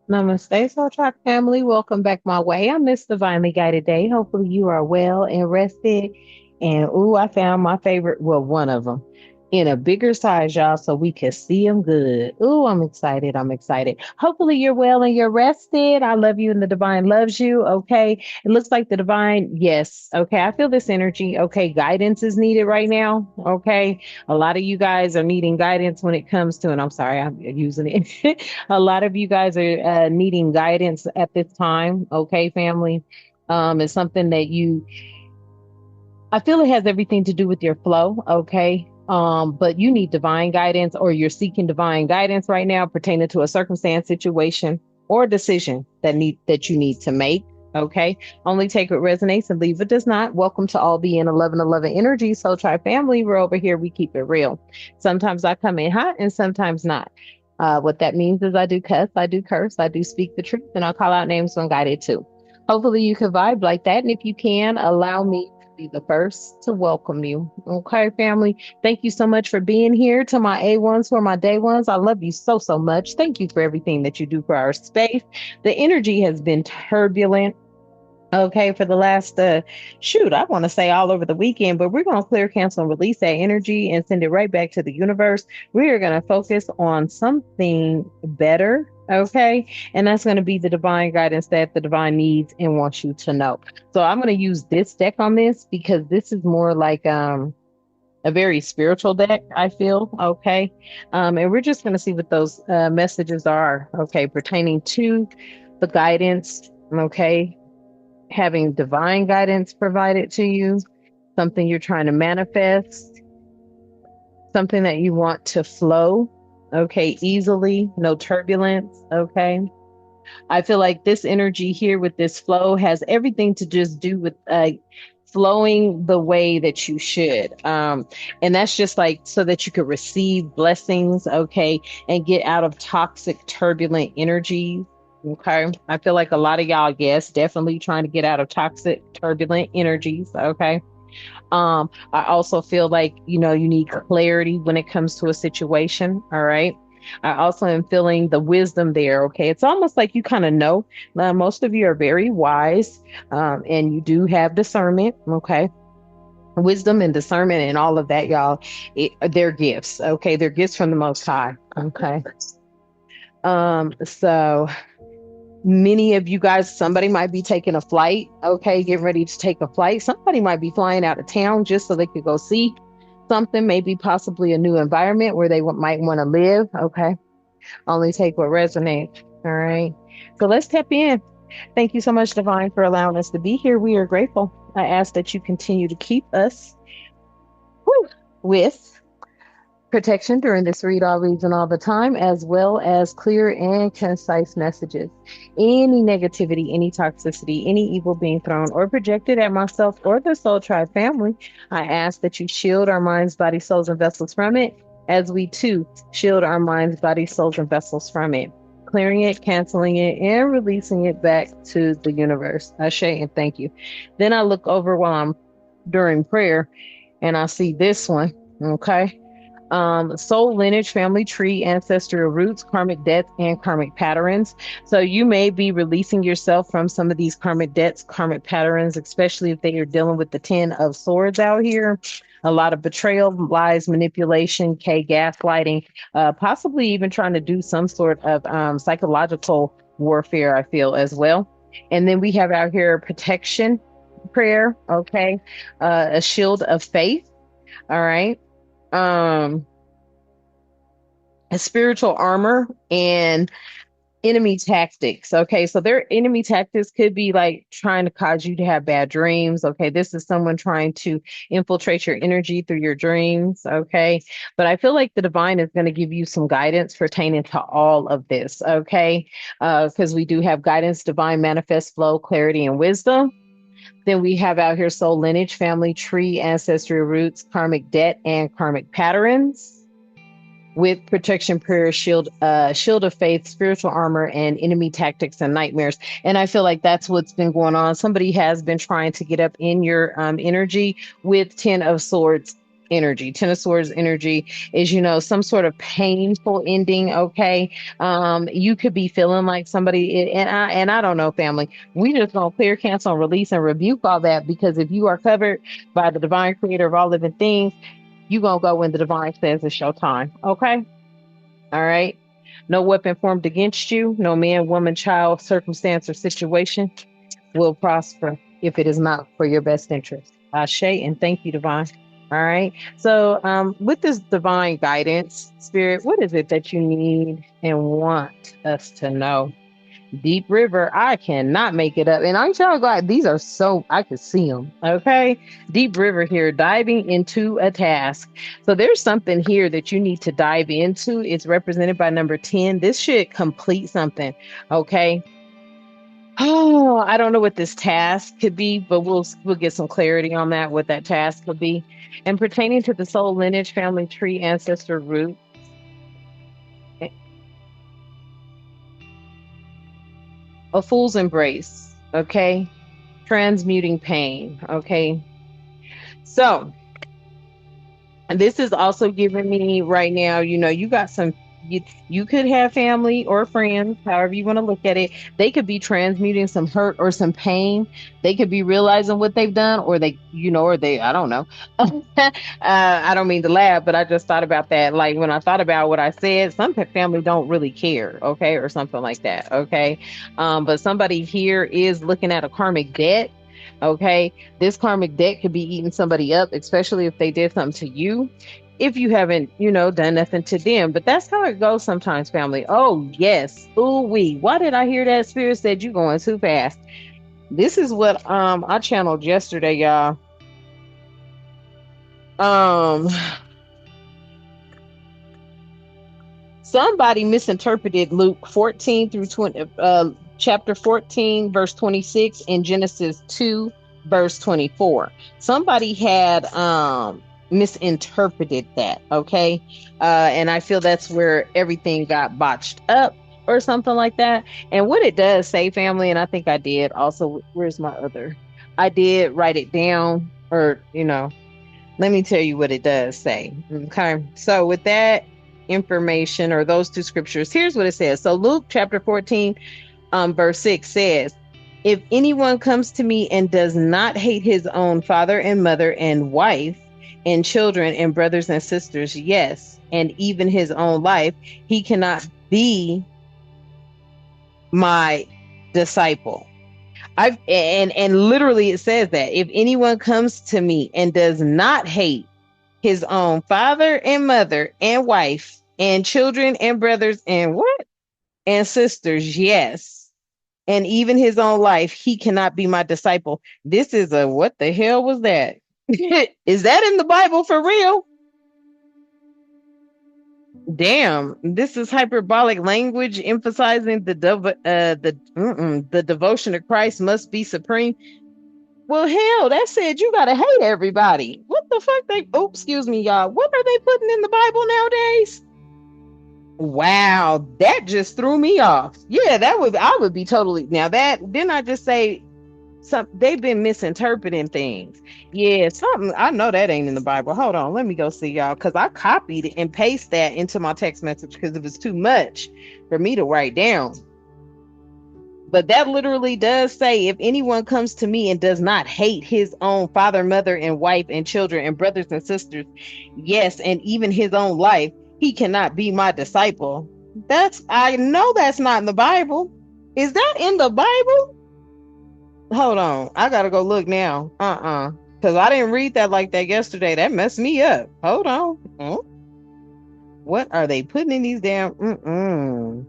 Namaste, Soul Track family. Welcome back my way. I'm Miss Divinely Guided Day. Hopefully, you are well and rested. And ooh, I found my favorite, well, one of them in a bigger size, y'all, so we can see them good. Ooh, I'm excited. I'm excited. Hopefully, you're well and you're rested. I love you, and the divine loves you. Okay. It looks like the divine, yes. Okay. I feel this energy. Okay. Guidance is needed right now. Okay. A lot of you guys are needing guidance when it comes to, and I'm sorry, I'm using it. A lot of you guys are needing guidance at this time. Okay, family. It's something that I feel it has everything to do with your flow. Okay. But you need divine guidance, or you're seeking divine guidance right now pertaining to a circumstance, situation, or decision that you need to make. Okay. Only take what resonates and leave what does not. Welcome to all the in 1111 energy. Soul Tribe family. We're over here. We keep it real. Sometimes I come in hot and sometimes not. What that means is I do cuss, I do curse, I do speak the truth, and I'll call out names when guided too. Hopefully you can vibe like that. And if you can, allow me to be the first to welcome you. Okay, family. Thank you so much for being here. To my A1s who are my day ones, I love you so, so much. Thank you for everything that you do for our space. The energy has been turbulent. Okay, for the last shoot, I want to say all over the weekend, but we're going to clear, cancel, and release that energy and send it right back to the universe. We are going to focus on something better. Okay, and that's going to be the divine guidance that the divine needs and wants you to know. So I'm going to use this deck on this because this is more like a very spiritual deck, I feel. Okay, and we're just going to see what those messages are. Okay, pertaining to the guidance. Okay, having divine guidance provided to you, something you're trying to manifest, something that you want to flow, okay, easily, no turbulence, okay. I feel like this energy here with this flow has everything to just do with flowing the way that you should. And that's just like so that you could receive blessings, okay, and get out of toxic, turbulent energies. Okay. I feel like a lot of y'all, yes, definitely trying to get out of toxic, turbulent energies. Okay. I also feel like, you need clarity when it comes to a situation. All right. I also am feeling the wisdom there. Okay. It's almost like you kind of know. Most of you are very wise, and you do have discernment. Okay. Wisdom and discernment and all of that, y'all, they're gifts. Okay. They're gifts from the Most High. Okay. So many of you guys, somebody might be taking a flight, okay, getting ready to take a flight. Somebody might be flying out of town just so they could go see something, maybe possibly a new environment where they might want to live, okay. Only take what resonates, all right. So let's tap in. Thank you so much, Divine, for allowing us to be here. We are grateful. I ask that you continue to keep us with protection during this read all reason all the time, as well as clear and concise messages. Any negativity, any toxicity, any evil being thrown or projected at myself or the Soul Tribe family, I ask that you shield our minds, bodies, souls, and vessels from it, as we too shield our minds, bodies, souls, and vessels from it. Clearing it, canceling it, and releasing it back to the universe. Ashe and thank you. Then I look over while I'm during prayer and I see this one. Okay. Soul lineage, family tree, ancestral roots, karmic debts, and karmic patterns. So you may be releasing yourself from some of these karmic debts, karmic patterns, especially if they are dealing with the 10 of swords out here. A lot of betrayal, lies, manipulation, gaslighting, possibly even trying to do some sort of psychological warfare, I feel as well. And then we have out here protection prayer, okay, a shield of faith, all right. Um, a spiritual armor and enemy tactics. Okay, so their enemy tactics could be like trying to cause you to have bad dreams. Okay, this is someone trying to infiltrate your energy through your dreams. Okay, but I feel like the divine is going to give you some guidance pertaining to all of this. Okay, because we do have guidance, divine manifest flow, clarity, and wisdom. Then we have out here soul lineage, family tree, ancestral roots, karmic debt, and karmic patterns with protection prayer, shield of faith, spiritual armor, and enemy tactics and nightmares. And I feel like that's what's been going on. Somebody has been trying to get up in your energy with 10 of swords energy. Ten of Swords energy is, some sort of painful ending. Okay. You could be feeling like somebody, and I don't know, family. We just gonna clear, cancel, and release and rebuke all that, because if you are covered by the divine creator of all living things, you gonna go when the divine says it's your time. Okay. All right. No weapon formed against you, no man, woman, child, circumstance, or situation will prosper if it is not for your best interest. Ashe, and thank you, divine. All right. So, with this divine guidance, spirit, what is it that you need and want us to know? Deep River, I cannot make it up. And I'm y'all glad these are so I could see them. Okay. Deep River here, diving into a task. So there's something here that you need to dive into. It's represented by number 10. This should complete something. Okay. Oh, I don't know what this task could be, but we'll get some clarity on that, what that task could be. And pertaining to the soul lineage, family tree, ancestor root, a fool's embrace. Okay. Transmuting pain. Okay. So this is also giving me right now, you got you could have family or friends, however you want to look at it. They could be transmuting some hurt or some pain. They could be realizing what they've done, or I don't know. I don't mean to laugh, but I just thought about that. Like when I thought about what I said, some family don't really care, okay, or something like that, okay. But somebody here is looking at a karmic debt. Okay, this karmic debt could be eating somebody up, especially if they did something to you. If you haven't, done nothing to them. But that's how it goes sometimes, family. Oh, yes. Ooh, wee. Why did I hear that? Spirit said you going too fast. This is what I channeled yesterday, y'all. Somebody misinterpreted Luke 14 through 20, chapter 14, verse 26, and Genesis 2, verse 24. Somebody had misinterpreted that, okay? And I feel that's where everything got botched up or something like that. And what it does say, family, and I think I did also, where's my other? I did write it down, or, let me tell you what it does say. Okay. So with that information, or those two scriptures, here's what it says. So Luke chapter 14, verse 6 says, if anyone comes to me and does not hate his own father and mother and wife and children and brothers and sisters, yes, and even his own life, he cannot be my disciple. And literally it says that if anyone comes to me and does not hate his own father and mother and wife and children and brothers and what? And sisters, yes. And even his own life, he cannot be my disciple. This is what the hell was that? Is that in the Bible for real? Damn, this is hyperbolic language emphasizing the devotion to Christ must be supreme. Well, hell, that said you gotta hate everybody. What the fuck? Excuse me, y'all. What are they putting in the Bible nowadays? Wow, that just threw me off. Yeah, I would be totally. Now that didn't I just say they've been misinterpreting things. Yeah, something I know that ain't in the Bible. Hold on, let me go see y'all, because I copied and pasted that into my text message because it was too much for me to write down. But that literally does say, if anyone comes to me and does not hate his own father, mother, and wife, and children, and brothers and sisters, yes, and even his own life, he cannot be my disciple. I know that's not in the Bible. Is that in the Bible? Hold on. I gotta go look now. Because I didn't read that like that yesterday. That messed me up. Hold on. What are they putting in these damn...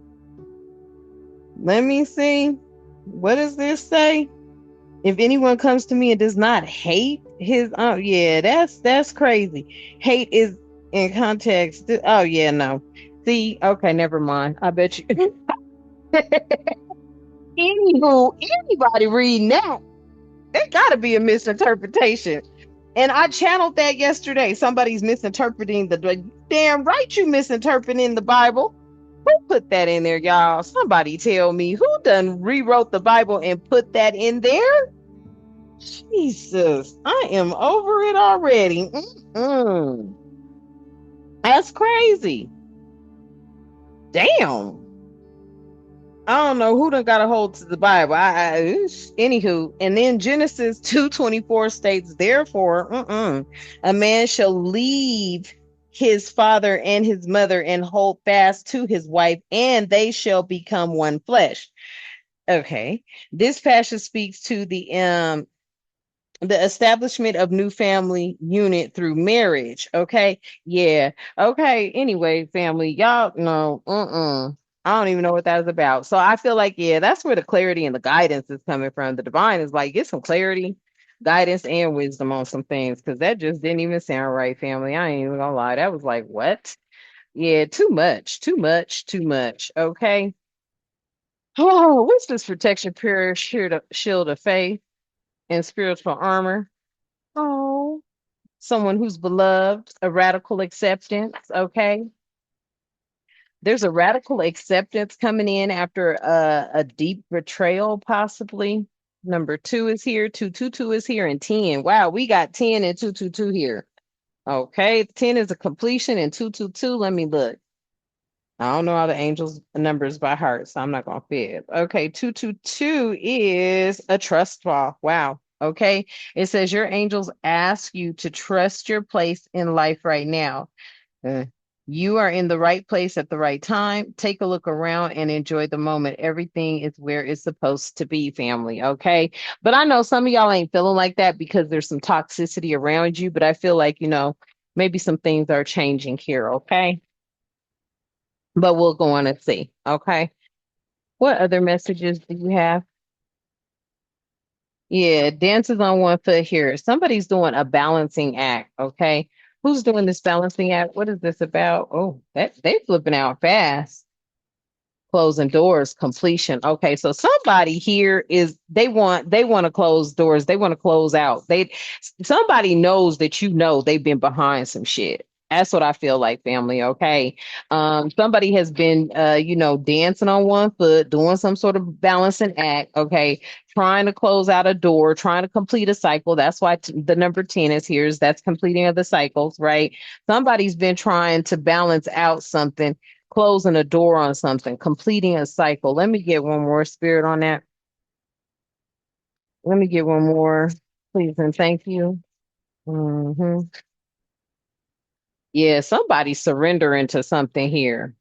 Let me see. What does this say? If anyone comes to me and does not hate his yeah, that's crazy. Hate is in context. Oh yeah, no. See, okay, never mind. I bet you. Anywho, anybody reading that, it gotta be a misinterpretation. And I channeled that yesterday. Somebody's misinterpreting the damn right, you misinterpreting the Bible. Who put that in there, y'all? Somebody tell me who done rewrote the Bible and put that in there? Jesus, I am over it already. Mm-mm. That's crazy. Damn. I don't know who done got a hold to the Bible. Anywho, and then Genesis 2:24 states, therefore, a man shall leave his father and his mother and hold fast to his wife, and they shall become one flesh. Okay. This passage speaks to the establishment of new family unit through marriage. Okay. Yeah. Okay. Anyway, family, y'all know, I don't even know what that is about. So I feel like, yeah, that's where the clarity and the guidance is coming from. The divine is like, get some clarity, guidance, and wisdom on some things, because that just didn't even sound right, family. I ain't even gonna lie. That was like, what? Yeah, too much, too much, too much. Okay. Oh, what's this protection prayer shield of faith and spiritual armor? Oh, someone who's beloved, a radical acceptance. Okay. There's a radical acceptance coming in after a deep betrayal, possibly. Number two is here, 222 is here, and 10. Wow, we got 10 and 222 here. Okay, 10 is a completion, and 222, let me look. I don't know all the angels' numbers by heart, so I'm not gonna fib. Okay, 222 is a trust fall. Wow. Okay. It says your angels ask you to trust your place in life right now. Uh, You are in the right place at the right time. Take a look around and enjoy the moment. Everything is where it's supposed to be, family. Okay. But I know some of y'all ain't feeling like that because there's some toxicity around you, but I feel like, maybe some things are changing here. Okay. But we'll go on and see. Okay. What other messages do you have? Yeah, dances on one foot here. Somebody's doing a balancing act. Okay. Who's doing this balancing act? What is this about? Oh, that they flipping out fast. Closing doors, completion. Okay, so somebody here is they want to close doors. They want to close out. Somebody knows that they've been behind some shit. That's what I feel like, family. Okay. Somebody has been dancing on one foot, doing some sort of balancing act, okay, trying to close out a door, trying to complete a cycle. That's why the number 10 is here, is that's completing of the cycles, right? Somebody's been trying to balance out something, closing a door on something, completing a cycle. Let me get one more spirit on that. Let me get one more, please and thank you. hmm Yeah, somebody surrendering to something here.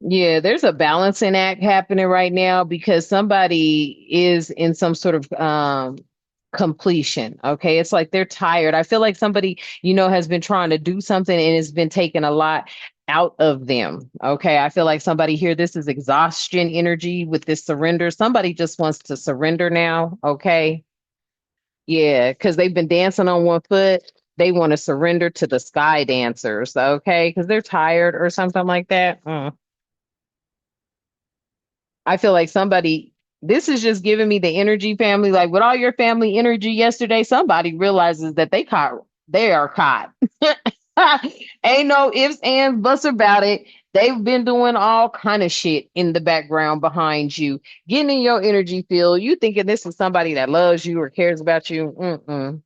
Yeah, there's a balancing act happening right now because somebody is in some sort of completion. Okay. It's like they're tired. I feel like somebody, has been trying to do something and it's been taking a lot out of them. Okay. I feel like somebody here, this is exhaustion energy with this surrender. Somebody just wants to surrender now. Okay. Yeah, because they've been dancing on one foot. They want to surrender to the sky dancers. Okay. Because they're tired or something like that. I feel like this is just giving me the energy, family. Like with all your family energy yesterday, somebody realizes that they are caught. Ain't no ifs, ands, buts about it. They've been doing all kind of shit in the background behind you, getting in your energy field. You thinking this is somebody that loves you or cares about you. Mm-mm.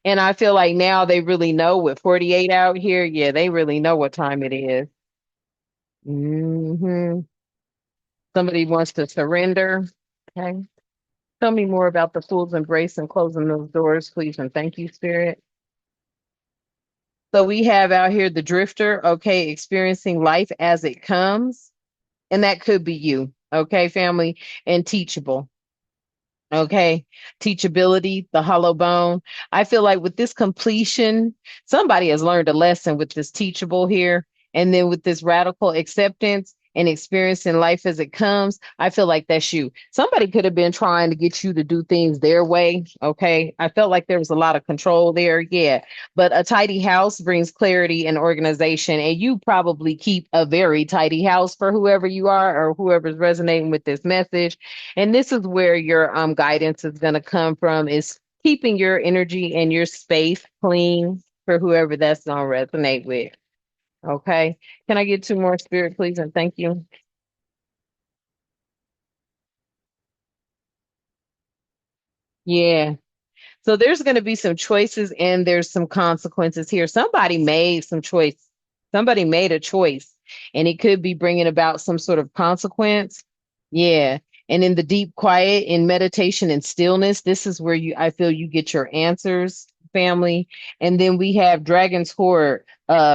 And I feel like now they really know with 48 out here. Yeah, they really know what time it is. hmm Somebody wants to surrender. Okay. Tell me more about the fool's embrace and closing those doors, please. And thank you, Spirit. So we have out here the drifter, okay, experiencing life as it comes. And that could be you, okay, family, and teachable. Okay. Teachability, the hollow bone. I feel like with this completion, somebody has learned a lesson with this teachable here. And then with this radical acceptance and experiencing life as it comes, I feel like that's you. Somebody could have been trying to get you to do things their way. Okay. I felt like there was a lot of control there. Yeah. But a tidy house brings clarity and organization. And you probably keep a very tidy house for whoever you are or whoever's resonating with this message. And this is where your guidance is going to come from, is keeping your energy and your space clean for whoever that's going to resonate with. Okay. Can I get two more, spirit, please? And thank you. Yeah. So there's going to be some choices and there's some consequences here. Somebody made some choice. Somebody made a choice and it could be bringing about some sort of consequence. Yeah. And in the deep quiet, in meditation and stillness, this is where I feel you get your answers, family. And then we have Dragon's Hoard,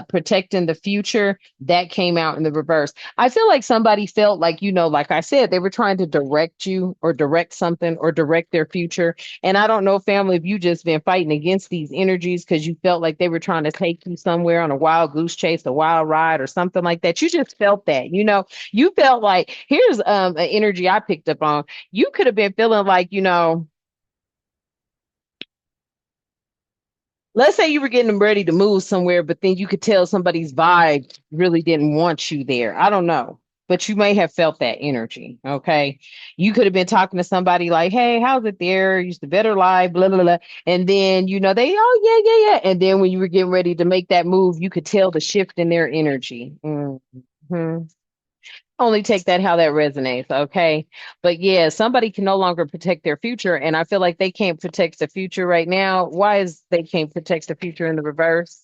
protecting the future. That came out in the reverse. I feel like somebody felt like, like I said, they were trying to direct you or direct something or direct their future, and I don't know, family, if you just been fighting against these energies because you felt like they were trying to take you somewhere on a wild goose chase, a wild ride, or something like that. You just felt that, you felt like here's an energy I picked up on. You could have been feeling like, let's say you were getting ready to move somewhere, but then you could tell somebody's vibe really didn't want you there. I don't know. But you may have felt that energy. Okay. You could have been talking to somebody like, hey, how's it there? Used to better life, blah, blah, blah. And then, they, oh, yeah, yeah, yeah. And then when you were getting ready to make that move, you could tell the shift in their energy. Only take that how that resonates, okay? But yeah, somebody can no longer protect their future, and I feel like they can't protect the future right now. Why is they can't protect the future in the reverse?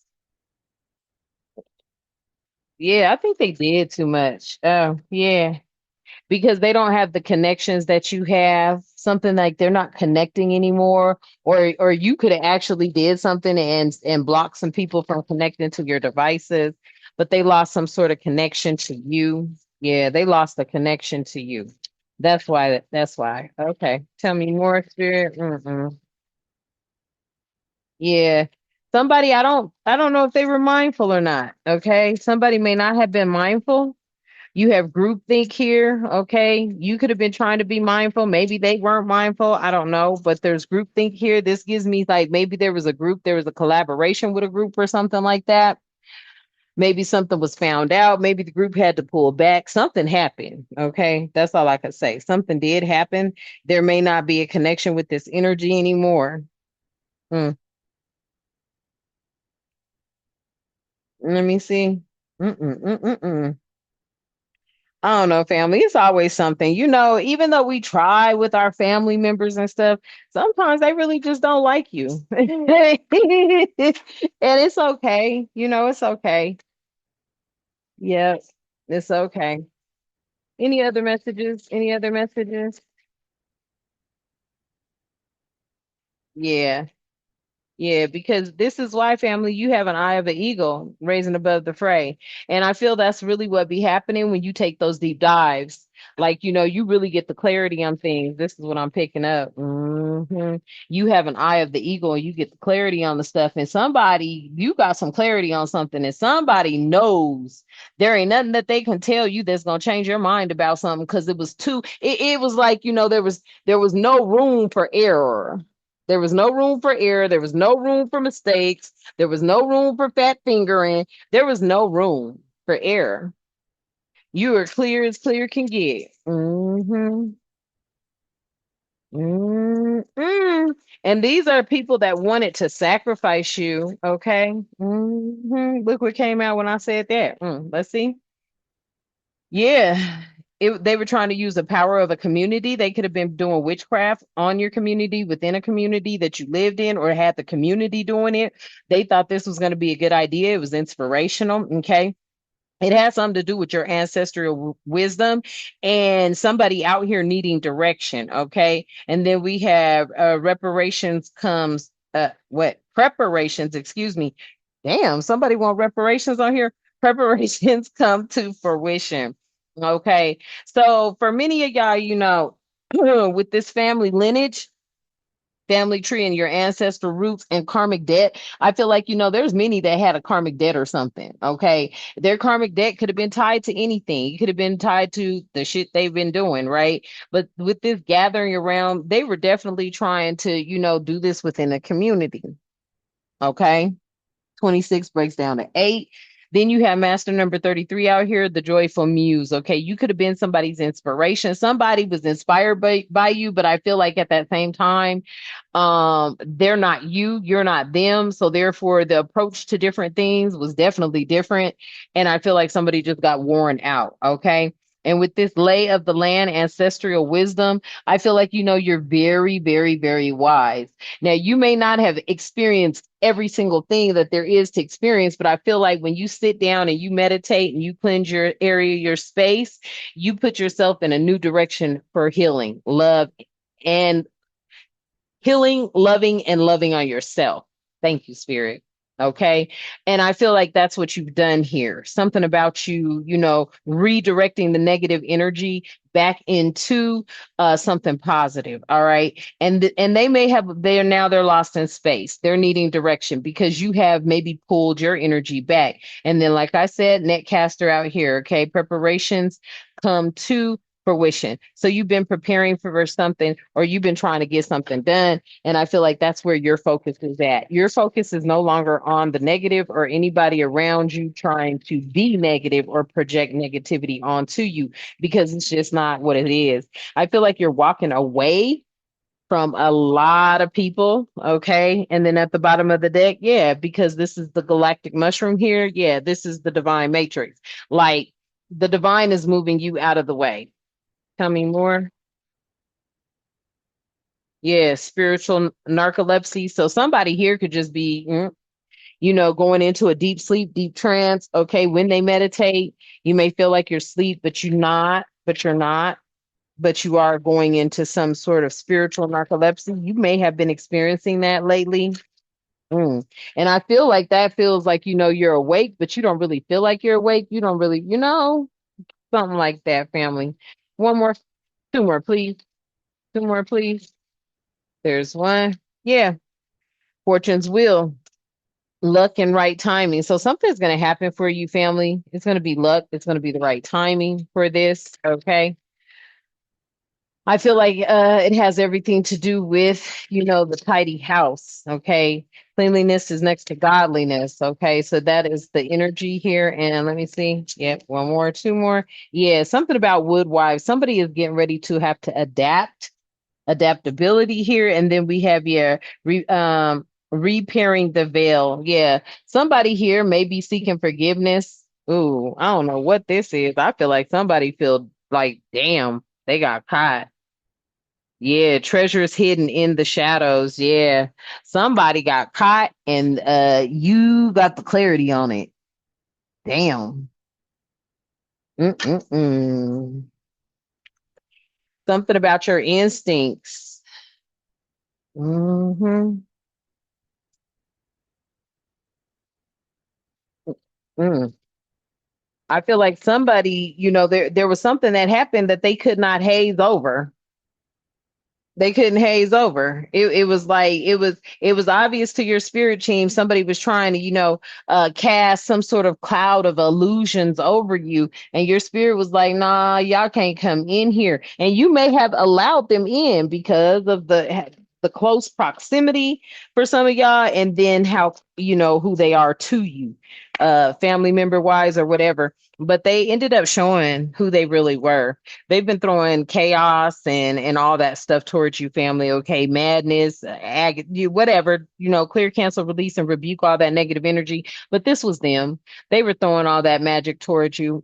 Yeah, I think they did too much. Oh, yeah, because they don't have the connections that you have. Something like they're not connecting anymore, or you could have actually did something and block some people from connecting to your devices, but they lost some sort of connection to you. Yeah, they lost the connection to you. That's why. That's why. Okay, tell me more, spirit. Mm-mm. Yeah, somebody. I don't know if they were mindful or not. Okay, somebody may not have been mindful. You have groupthink here, okay? You could have been trying to be mindful. Maybe they weren't mindful. I don't know, but there's groupthink here. This gives me like maybe there was a group, there was a collaboration with a group or something like that. Maybe something was found out. Maybe the group had to pull back. Something happened, okay? That's all I could say. Something did happen. There may not be a connection with this energy anymore. Mm, let me see. Mm-mm-mm-mm-mm. I don't know, family. It's always something, even though we try with our family members and stuff, sometimes they really just don't like you. And it's okay. It's okay. Yeah, it's okay. Any other messages? Any other messages? Yeah. Yeah, because this is why, family, you have an eye of an eagle raising above the fray. And I feel that's really what be happening when you take those deep dives. Like, you really get the clarity on things. This is what I'm picking up. You have an eye of the eagle and you get the clarity on the stuff. And you got some clarity on something, and somebody knows there ain't nothing that they can tell you that's gonna change your mind about something because it was like, there was no room for error. There was no room for error. There was no room for mistakes. There was no room for fat fingering. There was no room for error. You are clear as clear can get. Mm-mm. And these are people that wanted to sacrifice you. Okay. Look what came out when I said that. Let's see. Yeah. They were trying to use the power of a community. They could have been doing witchcraft on your community, within a community that you lived in, or had the community doing it. They thought this was going to be a good idea. It was inspirational. Okay. It has something to do with your ancestral wisdom and somebody out here needing direction. Okay. And then we have reparations comes, what? Preparations, excuse me. Damn, somebody want reparations on here. Preparations come to fruition. Okay. So for many of y'all, with this family lineage, family tree and your ancestral roots and karmic debt, I feel like, there's many that had a karmic debt or something. Okay. Their karmic debt could have been tied to anything. It could have been tied to the shit they've been doing, right? But with this gathering around, they were definitely trying to, do this within a community. Okay. 26 breaks down to 8. Then you have master number 33 out here, the joyful muse. Okay, you could have been somebody's inspiration. Somebody was inspired by you, but I feel like at that same time, they're not you, you're not them. So therefore, the approach to different things was definitely different. And I feel like somebody just got worn out. Okay. And with this lay of the land, ancestral wisdom, I feel like, you're very, very, very wise. Now, you may not have experienced every single thing that there is to experience, but I feel like when you sit down and you meditate and you cleanse your area, your space, you put yourself in a new direction for healing, love, and healing, loving, and loving on yourself. Thank you, Spirit. Okay. And I feel like that's what you've done here. Something about you, redirecting the negative energy back into something positive. All right. And they may have, they're lost in space. They're needing direction because you have maybe pulled your energy back. And then, like I said, netcaster out here. Okay. Preparations come to fruition. So you've been preparing for something or you've been trying to get something done. And I feel like that's where your focus is at. Your focus is no longer on the negative or anybody around you trying to be negative or project negativity onto you because it's just not what it is. I feel like you're walking away from a lot of people. Okay. And then at the bottom of the deck, yeah, because this is the galactic mushroom here. Yeah, this is the divine matrix. Like the divine is moving you out of the way. Tell me more. Yeah, spiritual narcolepsy. So somebody here could just be, going into a deep sleep, deep trance. Okay, when they meditate, you may feel like you're asleep, but you're not, but you are going into some sort of spiritual narcolepsy. You may have been experiencing that lately. Mm. And I feel like that feels like, you're awake, but you don't really feel like you're awake. You don't really, something like that, family. One more, two more, please. Two more, please. There's one. Yeah, fortune's wheel, luck and right timing. So something's going to happen for you, family. It's going to be luck. It's going to be the right timing for this. Okay. I feel like it has everything to do with, the tidy house. Okay. Cleanliness is next to godliness. Okay. So that is the energy here. And let me see. Yep. One more, two more. Yeah. Something about woodwives. Somebody is getting ready to have to adapt adaptability here. And then we have repairing the veil. Yeah. Somebody here may be seeking forgiveness. Ooh, I don't know what this is. I feel like somebody feel like, damn, they got caught. Yeah, treasures hidden in the shadows. Yeah. Somebody got caught and you got the clarity on it. Damn. Mm-mm-mm. Something about your instincts. Mm-hmm. Mm. I feel like somebody, there was something that happened that they could not haze over. They couldn't haze over. It was like it was obvious to your spirit team. Somebody was trying to, cast some sort of cloud of illusions over you, and your spirit was like, "Nah, y'all can't come in here." And you may have allowed them in because of the close proximity for some of y'all, and then how who they are to you, family member wise or whatever. But they ended up showing who they really were. They've been throwing chaos and all that stuff towards you, family. Okay, madness, whatever, clear, cancel, release, and rebuke all that negative energy. But this was them. They were throwing all that magic towards you.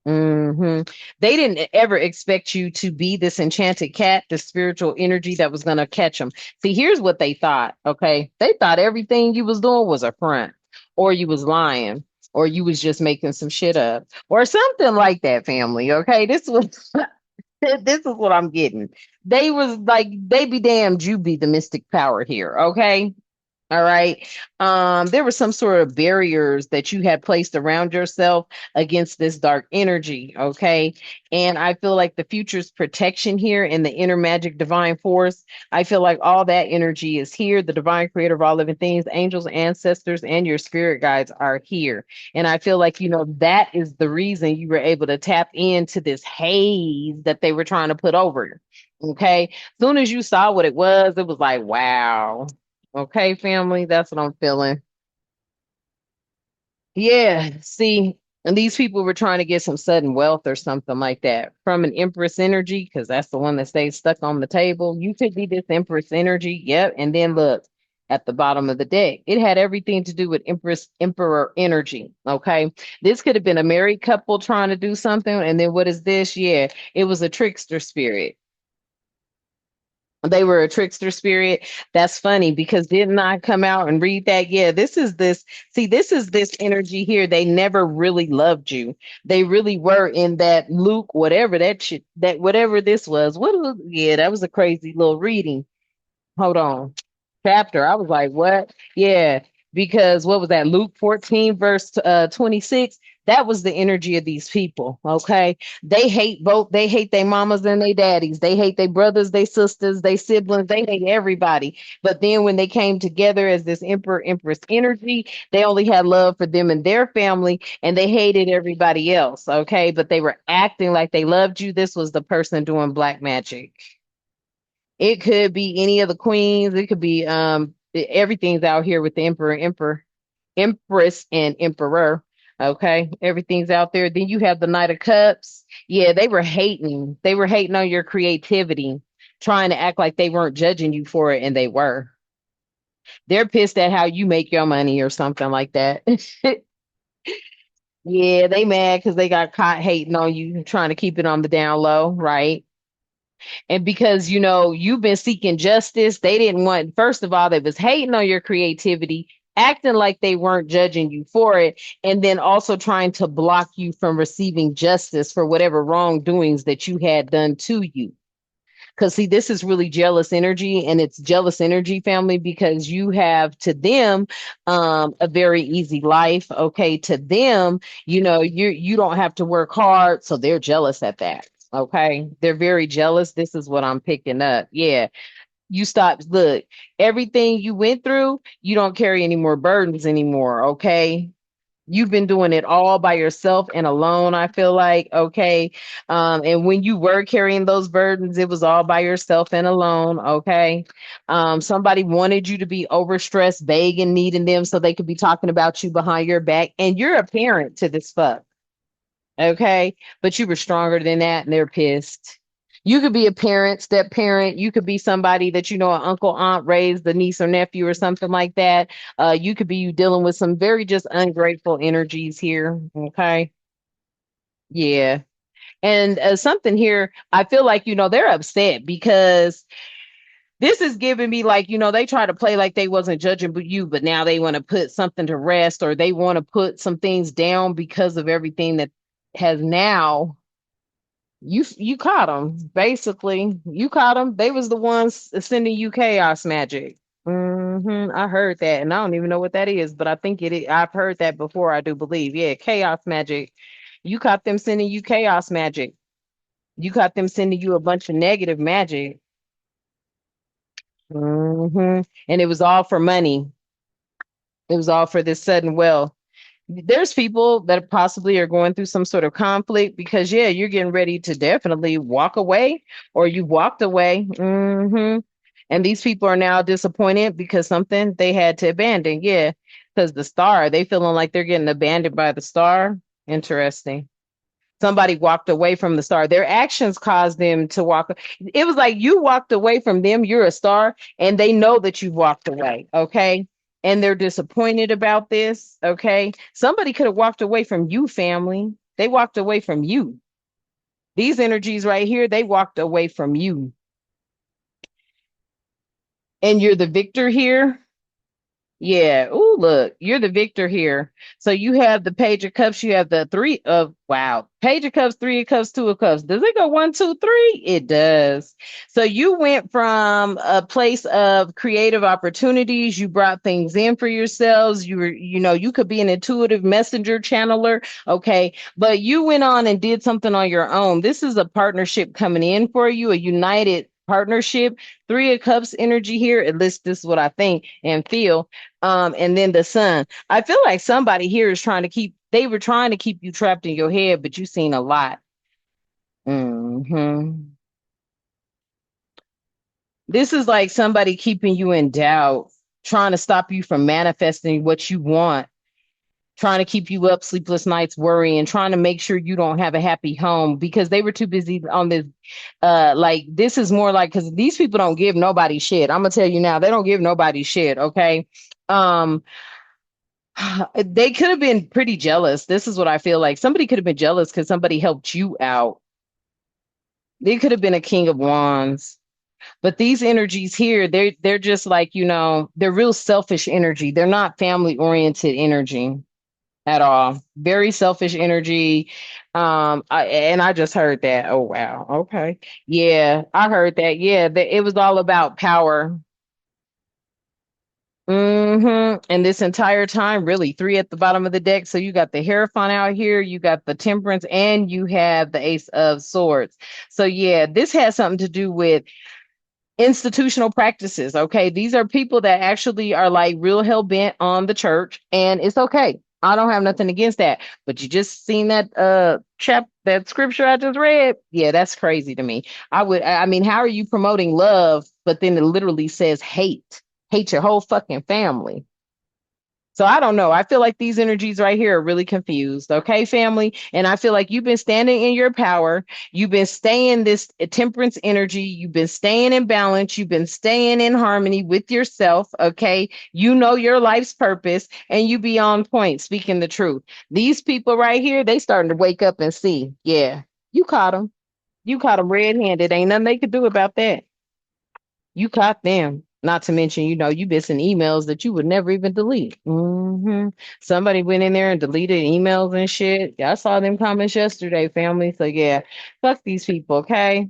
They didn't ever expect you to be this enchanted cat, the spiritual energy that was going to catch them. See, here's what they thought. Okay, they thought everything you was doing was a front, or you was lying, or you was just making some shit up, or something like that. Family, okay, this was this is what I'm getting. They was like, they be damned, you be the mystic power here. Okay, all right. There were some sort of barriers that you had placed around yourself against this dark energy. Okay. And I feel like the future's protection here in the inner magic divine force. I feel like all that energy is here. The divine creator of all living things, angels, ancestors, and your spirit guides are here. And I feel like, that is the reason you were able to tap into this haze that they were trying to put over you. Okay. Soon as you saw what it was like, wow. Okay, family, that's what I'm feeling. Yeah, see, and these people were trying to get some sudden wealth or something like that from an Empress energy, because that's the one that stays stuck on the table. You could be this Empress energy. Yep. And then look, at the bottom of the deck. It had everything to do with Empress Emperor energy. Okay. This could have been a married couple trying to do something. And then what is this? Yeah, it was a trickster spirit. They were a trickster spirit. That's funny because didn't I come out and read that? Yeah, this is this. See, this is this energy here. They never really loved you. They really were in that Luke, whatever that shit, that whatever this was. Yeah, that was a crazy little reading. Hold on. Chapter. I was like, what? Yeah, because what was that? Luke 14, verse 26. That was the energy of these people. Okay. They hate both. They hate their mamas and their daddies. They hate their brothers, their sisters, their siblings. They hate everybody. But then when they came together as this emperor, empress energy, they only had love for them and their family, and they hated everybody else. Okay. But they were acting like they loved you. This was the person doing black magic. It could be any of the queens. It could be everything's out here with the empress and emperor. Okay, everything's out there. Then you have the Knight of Cups. Yeah, they were hating. They were hating on your creativity, trying to act like they weren't judging you for it, and they were. They're pissed at how you make your money or something like that. Yeah, they mad because they got caught hating on you, trying to keep it on the down low, right? And because you've been seeking justice, they didn't want, first of all, they was hating on your creativity, acting like they weren't judging you for it, and then also trying to block you from receiving justice for whatever wrongdoings that you had done to you. Because see, this is really jealous energy, and it's jealous energy, family, because you have to them a very easy life. Okay, to them, you don't have to work hard, so they're jealous at that. Okay, they're very jealous. This is what I'm picking up. Yeah, you stop. Look, everything you went through, you don't carry any more burdens anymore. Okay, you've been doing it all by yourself and alone, I feel like. Okay, and when you were carrying those burdens, it was all by yourself and alone. Okay, somebody wanted you to be overstressed, begging, needing them so they could be talking about you behind your back, and you're a parent to this fuck. Okay, but you were stronger than that, and they're pissed. You could be a parent, step parent. You could be somebody that an uncle, aunt raised the niece or nephew or something like that. You could be you dealing with some very just ungrateful energies here. Okay, yeah, and something here. I feel like they're upset because this is giving me like they try to play like they wasn't judging you, but now they want to put something to rest, or they want to put some things down because of everything that has now. You caught them. Basically, you caught them. They was the ones sending you chaos magic. I heard that, and I don't even know what that is, but I think it is. I've heard that before. I do believe. Yeah, chaos magic. You caught them sending you chaos magic. You caught them sending you a bunch of negative magic. And it was all for money. It was all for this sudden wealth. There's people that possibly are going through some sort of conflict because yeah, you're getting ready to definitely walk away, or you walked away. And these people are now disappointed because something they had to abandon. Yeah, because the star, they feeling like they're getting abandoned by the star. Interesting. Somebody walked away from the star. Their actions caused them to walk. It was like you walked away from them. You're a star, and they know that you walked away. Okay. And they're disappointed about this. Okay. Somebody could have walked away from you, family. They walked away from you. These energies right here, they walked away from you. And you're the victor here. Yeah. Oh, look, you're the victor here. So you have the Page of Cups. You have the three of wow. Page of Cups, Three of Cups, Two of Cups. Does it go one, two, three? It does. So you went from a place of creative opportunities. You brought things in for yourselves. You were, you could be an intuitive messenger channeler. Okay. But you went on and did something on your own. This is a partnership coming in for you, a united partnership. Three of Cups energy here. At least this is what I think and feel. And then the sun. I feel like somebody here is they were trying to keep you trapped in your head, but you've seen a lot. This is like somebody keeping you in doubt, trying to stop you from manifesting what you want, trying to keep you up, sleepless nights, worrying, trying to make sure you don't have a happy home because they were too busy on this. Like this is more like because these people don't give nobody shit. I'm gonna tell you now, they don't give nobody shit. Okay. Um, they could have been pretty jealous. This is what I feel like. Somebody could have been jealous because somebody helped you out. They could have been a king of wands. But these energies here, they're just like, they're real selfish energy. They're not family oriented energy at all. Very selfish energy. And I just heard that. Oh wow. Okay. Yeah, I heard that. Yeah, it was all about power. And this entire time, really, three at the bottom of the deck. So you got the Hierophant out here, you got the Temperance, and you have the Ace of Swords. So yeah, this has something to do with institutional practices. Okay. These are people that actually are like real hell bent on the church, and it's okay. I don't have nothing against that. But you just seen that that scripture I just read? Yeah, that's crazy to me. I mean, how are you promoting love, but then it literally says hate? Hate your whole fucking family. So I don't know. I feel like these energies right here are really confused. Okay, family. And I feel like you've been standing in your power. You've been staying this temperance energy. You've been staying in balance. You've been staying in harmony with yourself. Okay. You know your life's purpose and you be on point speaking the truth. These people right here, they starting to wake up and see. Yeah, you caught them. You caught them red handed. Ain't nothing they could do about that. You caught them. Not to mention, you missing emails that you would never even delete. Somebody went in there and deleted emails and shit. Yeah, I saw them comments yesterday, family. So yeah, fuck these people, okay?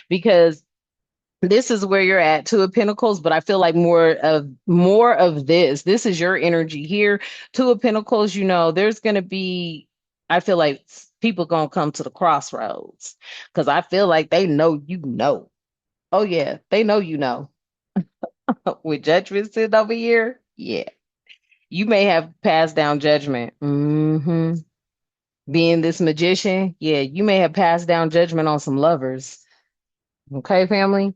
Because this is where you're at, Two of Pentacles, but I feel like more of this. This is your energy here. Two of Pentacles, there's gonna be, I feel like people gonna come to the crossroads because I feel like they know you know. Oh yeah, they know you know. With judgment sitting over here, yeah, you may have passed down judgment. Being this magician, yeah, you may have passed down judgment on some lovers. Okay, family.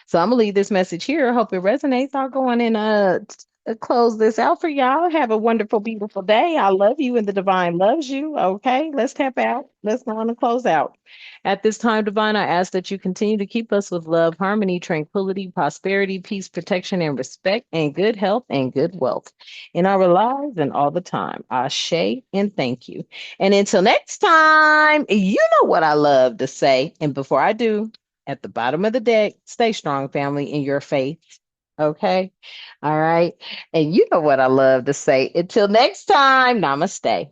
So I'm gonna leave this message here. I hope it resonates. I'll go on and close this out for y'all. Have a wonderful, beautiful day. I love you and the divine loves you. Okay, let's tap out. Let's go on and close out. At this time, divine, I ask that you continue to keep us with love, harmony, tranquility, prosperity, peace, protection, and respect, and good health and good wealth in our lives and all the time. Ashe and thank you. And until next time, you know what I love to say. And before I do, at the bottom of the deck, stay strong, family, in your faith. Okay. All right. And you know what I love to say. Until next time, namaste.